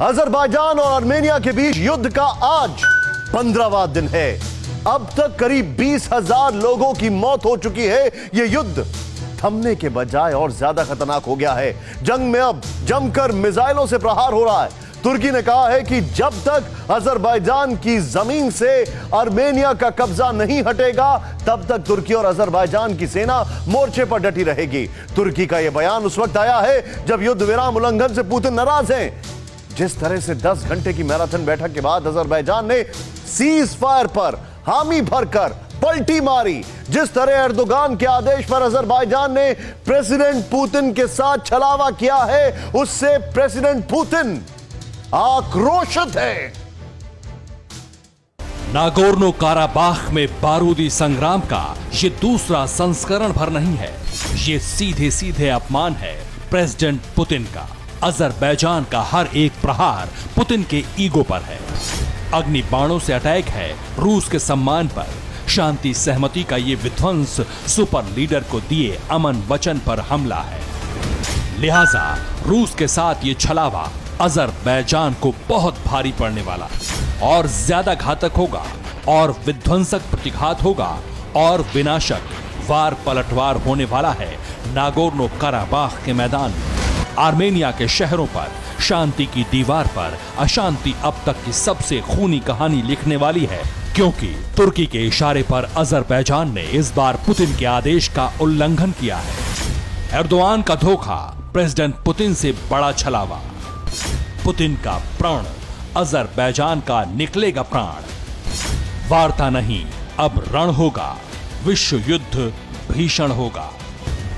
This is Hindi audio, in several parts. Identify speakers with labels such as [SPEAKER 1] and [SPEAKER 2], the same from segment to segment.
[SPEAKER 1] अजरबैजान और आर्मेनिया के बीच युद्ध का आज 15वां दिन है। अब तक करीब 20,000 लोगों की मौत हो चुकी है। यह युद्ध थमने के बजाय और ज्यादा खतरनाक हो गया है। जंग में अब जमकर मिसाइलों से प्रहार हो रहा है। तुर्की ने कहा है कि जब तक अजरबैजान की जमीन से आर्मेनिया का कब्जा नहीं हटेगा, तब तक तुर्की और अजरबैजान की सेना मोर्चे पर डटी रहेगी। तुर्की का यह बयान उस वक्त आया है जब युद्ध विराम उल्लंघन से पुतिन नाराज हैं। जिस तरह से 10 घंटे की मैराथन बैठक के बाद अजरबैजान ने सीज फायर पर हामी भरकर पलटी मारी, जिस तरह एर्दोगान के आदेश पर अजरबैजान ने प्रेसिडेंट पुतिन के साथ छलावा किया है, उससे प्रेसिडेंट पुतिन आक्रोशित है।
[SPEAKER 2] नागोर्नो काराबाख में बारूदी संग्राम का ये दूसरा संस्करण भर नहीं है। ये सीधे सीधे अपमान है प्रेसिडेंट पुतिन का। अजरबैजान का हर एक प्रहार पुतिन के ईगो पर है। अग्नि बाणों से अटैक है रूस के सम्मान पर। शांति सहमति का ये विध्वंस सुपर लीडर को दिए अमन वचन पर हमला है। लिहाजा रूस के साथ ये छलावा अजरबैजान को बहुत भारी पड़ने वाला और ज्यादा घातक होगा और विध्वंसक प्रतिघात होगा और विनाशक वार पलटवार होने वाला है नागोर्नो काराबाख के मैदान में। आर्मेनिया के शहरों पर शांति की दीवार पर अशांति अब तक की सबसे खूनी कहानी लिखने वाली है, क्योंकि तुर्की के इशारे पर अजरबैजान ने इस बार पुतिन के आदेश का उल्लंघन किया है। एर्दोगान का धोखा, प्रेसिडेंट पुतिन से बड़ा छलावा। पुतिन का प्राण, अजरबैजान का निकलेगा प्राण। वार्ता नहीं, अब रण होगा। विश्व युद्ध भीषण होगा।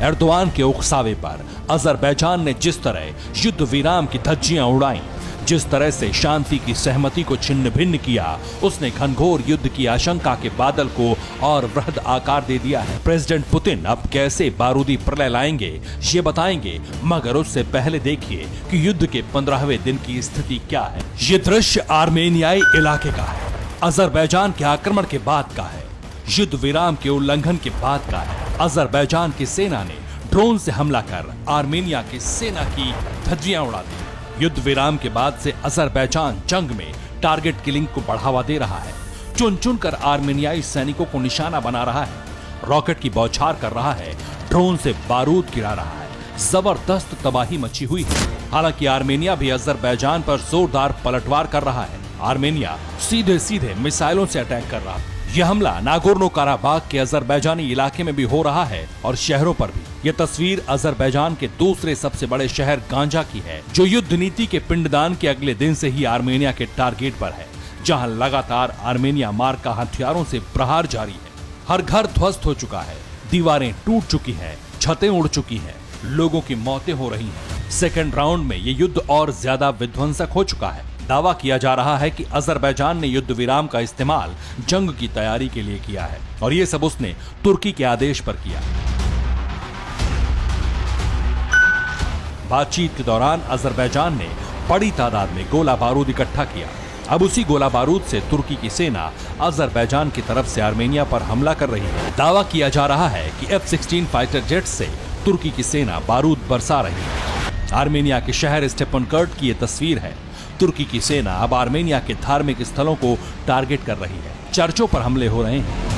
[SPEAKER 2] एर्दोगान के उकसावे पर अजरबैजान ने जिस तरह युद्ध विराम की धज्जियां उड़ाई, जिस तरह से शांति की सहमति को छिन्न भिन्न किया, उसने घनघोर युद्ध की आशंका के बादल को और वृहद आकार दे दिया है। प्रेसिडेंट पुतिन अब कैसे बारूदी प्रलय लाएंगे ये बताएंगे, मगर उससे पहले देखिए कि युद्ध के 15वें दिन की स्थिति क्या है। ये दृश्य आर्मेनियाई इलाके का है, अजरबैजान के आक्रमण के बाद का है, युद्ध विराम के उल्लंघन के बाद का है। अजरबैजान की सेना ने ड्रोन से हमला कर आर्मेनिया की सेना की धज्जियां उड़ा दी। युद्ध विराम के बाद से अजरबैजान जंग में टारगेट किलिंग को बढ़ावा दे रहा है। चुन चुन कर आर्मेनियाई सैनिकों को निशाना बना रहा है, रॉकेट की बौछार कर रहा है, ड्रोन से बारूद गिरा रहा है। जबरदस्त तबाही मची हुई है। हालांकि आर्मेनिया भी अजरबैजान पर जोरदार पलटवार कर रहा है। आर्मेनिया सीधे सीधे मिसाइलों से अटैक कर रहा है। यह हमला नागोर्नो काराबाख के अजरबैजानी इलाके में भी हो रहा है और शहरों पर भी। यह तस्वीर अजरबैजान के दूसरे सबसे बड़े शहर गांजा की है, जो युद्ध नीति के पिंडदान के अगले दिन से ही आर्मेनिया के टारगेट पर है, जहां लगातार आर्मेनिया मार्ग का हथियारों से प्रहार जारी है। हर घर ध्वस्त हो चुका है, दीवारें टूट चुकी है, छतें उड़ चुकी है, लोगों की मौतें हो रही हैं। सेकेंड राउंड में ये युद्ध और ज्यादा विध्वंसक हो चुका है। दावा किया जा रहा है कि अजरबैजान ने युद्ध विराम का इस्तेमाल जंग की तैयारी के लिए किया है और ये सब उसने तुर्की के आदेश पर किया। बातचीत के दौरान अजरबैजान ने बड़ी तादाद में गोला बारूद इकट्ठा किया। अब उसी गोला बारूद से तुर्की की सेना अजरबैजान की तरफ से आर्मेनिया पर हमला कर रही है। दावा किया जा रहा है कि F-16 फाइटर जेट से तुर्की की सेना बारूद बरसा रही है। आर्मेनिया के शहर स्टेपनकर्ट की ये तस्वीर है। तुर्की की सेना अब आर्मेनिया के धार्मिक स्थलों को टारगेट कर रही है। चर्चों पर हमले हो रहे हैं।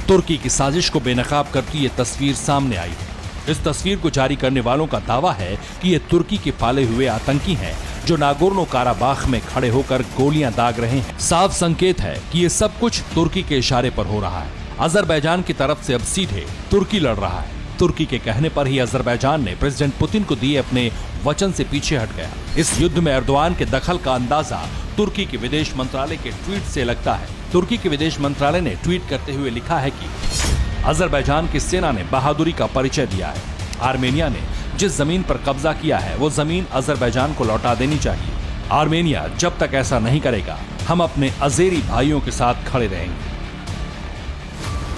[SPEAKER 2] तुर्की की साजिश को बेनकाब करती ये तस्वीर सामने आई है। इस तस्वीर को जारी करने वालों का दावा है कि ये तुर्की के पाले हुए आतंकी हैं, जो नागोर्नो काराबाख में खड़े होकर गोलियां दाग रहे हैं। साफ संकेत है कि ये सब कुछ तुर्की के इशारे पर हो रहा है। अजरबैजान की तरफ से अब सीधे तुर्की लड़ रहा है। तुर्की के कहने पर ही अजरबैजान ने प्रेसिडेंट पुतिन को दिए अपने वचन से पीछे हट गया। इस युद्ध में एर्दोगान के दखल का अंदाजा तुर्की के विदेश मंत्रालय के ट्वीट से लगता है। तुर्की के विदेश मंत्रालय ने ट्वीट करते हुए लिखा है कि अजरबैजान की सेना ने बहादुरी का परिचय दिया है। आर्मेनिया ने जिस जमीन पर कब्जा किया है वो जमीन अजरबैजान को लौटा देनी चाहिए। आर्मेनिया जब तक ऐसा नहीं करेगा, हम अपने अजेरी भाइयों के साथ खड़े रहेंगे।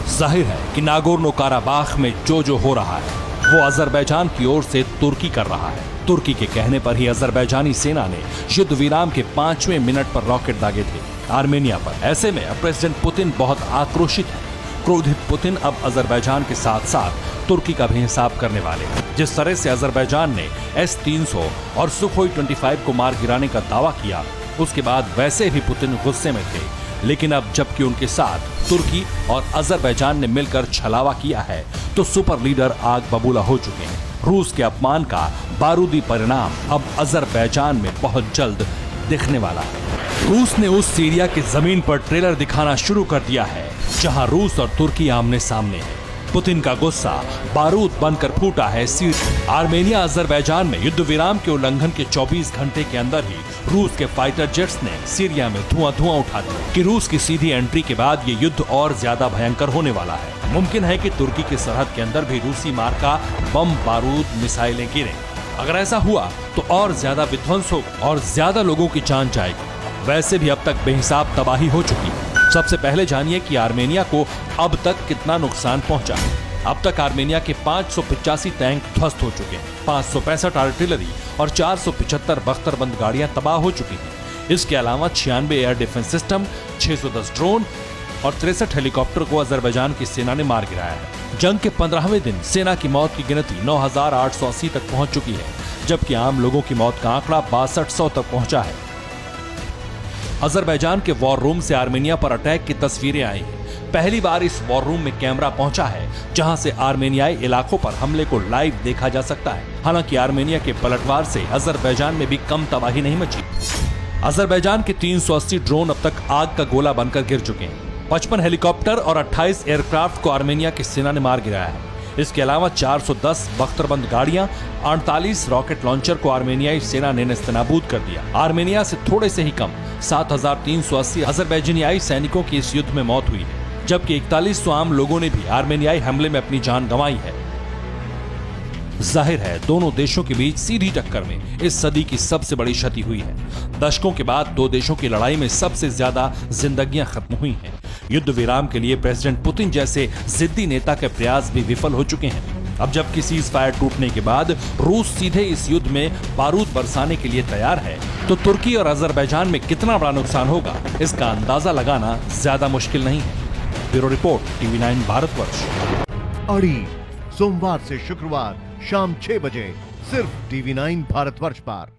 [SPEAKER 2] जाहिर है कि नागोर्नो काराबाख में जो हो रहा है वो अजरबैजान की ओर से तुर्की कर रहा है। तुर्की के कहने पर ही अजरबैजानी सेना ने युद्ध विराम के 5वें मिनट पर रॉकेट दागे थे आर्मेनिया पर। ऐसे में प्रेसिडेंट पुतिन बहुत आक्रोशित है। क्रोधित पुतिन अब अजरबैजान के साथ साथ तुर्की का भी हिसाब करने वाले। जिस तरह से अजरबैजान ने S-300 और सुखोई 25 को मार गिराने का दावा किया, उसके बाद वैसे भी पुतिन गुस्से में थे। लेकिन अब जबकि उनके साथ तुर्की और अजरबैजान ने मिलकर छलावा किया है, तो सुपर लीडर आग बबूला हो चुके हैं। रूस के अपमान का बारूदी परिणाम अब अजरबैजान में बहुत जल्द दिखने वाला है। रूस ने उस सीरिया की जमीन पर ट्रेलर दिखाना शुरू कर दिया है जहां रूस और तुर्की आमने सामने है। पुतिन का गुस्सा बारूद बनकर फूटा है सीरिया। आर्मेनिया अजरबैजान में युद्ध विराम के उल्लंघन के 24 घंटे के अंदर ही रूस के फाइटर जेट्स ने सीरिया में धुआं उठा दिया कि रूस की सीधी एंट्री के बाद ये युद्ध और ज्यादा भयंकर होने वाला है। मुमकिन है कि तुर्की की सरहद के अंदर भी रूसी मार्का बम, बारूद, मिसाइलें गिरें। अगर ऐसा हुआ तो और ज्यादा विध्वंस होगा और ज्यादा लोगों की जान जाएगी। वैसे भी अब तक बेहिसाब तबाही हो चुकी है। सबसे पहले जानिए कि आर्मेनिया को अब तक कितना नुकसान पहुंचा है। अब तक आर्मेनिया के 585 टैंक ध्वस्त हो चुके हैं, 565 आर्टिलरी और 475 बख्तरबंद गाड़ियां तबाह हो चुकी हैं। इसके अलावा 96 एयर डिफेंस सिस्टम, 610 ड्रोन और 63 हेलीकॉप्टर को अजरबैजान की सेना ने मार गिराया है। जंग के 15वें दिन सेना की मौत की गिनती 9,880 तक पहुंच चुकी है, जबकि आम लोगों की मौत का आंकड़ा 6200 तक पहुंचा है। अजरबैजान के वॉर रूम से आर्मेनिया पर अटैक की तस्वीरें आई हैं। पहली बार इस वॉर रूम में कैमरा पहुंचा है, जहां से आर्मेनियाई इलाकों पर हमले को लाइव देखा जा सकता है। हालांकि आर्मेनिया के पलटवार से अजरबैजान में भी कम तबाही नहीं मची। अजरबैजान के 380 ड्रोन अब तक आग का गोला बनकर गिर चुके हैं। 55 हेलीकॉप्टर और 28 एयरक्राफ्ट को आर्मेनिया की सेना ने मार गिराया है। इसके अलावा 410 बख्तरबंद गाड़ियां, 48 रॉकेट लॉन्चर को आर्मेनियाई सेना ने नेस्तनाबूद कर दिया। आर्मेनिया से थोड़े से ही कम 7,380 अजरबैजानियाई सैनिकों की इस युद्ध में मौत हुई है, जबकि 4100 आम लोगों ने भी आर्मेनियाई हमले में अपनी जान गंवाई है। जाहिर है दोनों देशों के बीच सीधी टक्कर में इस सदी की सबसे बड़ी क्षति हुई है। दशकों के बाद दो देशों की लड़ाई में सबसे ज्यादा जिंदगियां खत्म हुई हैं। युद्ध विराम के लिए प्रेसिडेंट पुतिन जैसे जिद्दी नेता के प्रयास भी विफल हो चुके हैं। अब जबकि सीज फायर टूटने के बाद रूस सीधे इस युद्ध में बारूद बरसाने के लिए तैयार है, तो तुर्की और अजरबैजान में कितना बड़ा नुकसान होगा, इसका अंदाजा लगाना ज्यादा मुश्किल नहीं है। Bureau report, TV9 Bharatvarsh.
[SPEAKER 1] अड़ी सोमवार से शुक्रवार शाम 6 बजे सिर्फ TV9 भारतवर्ष पर।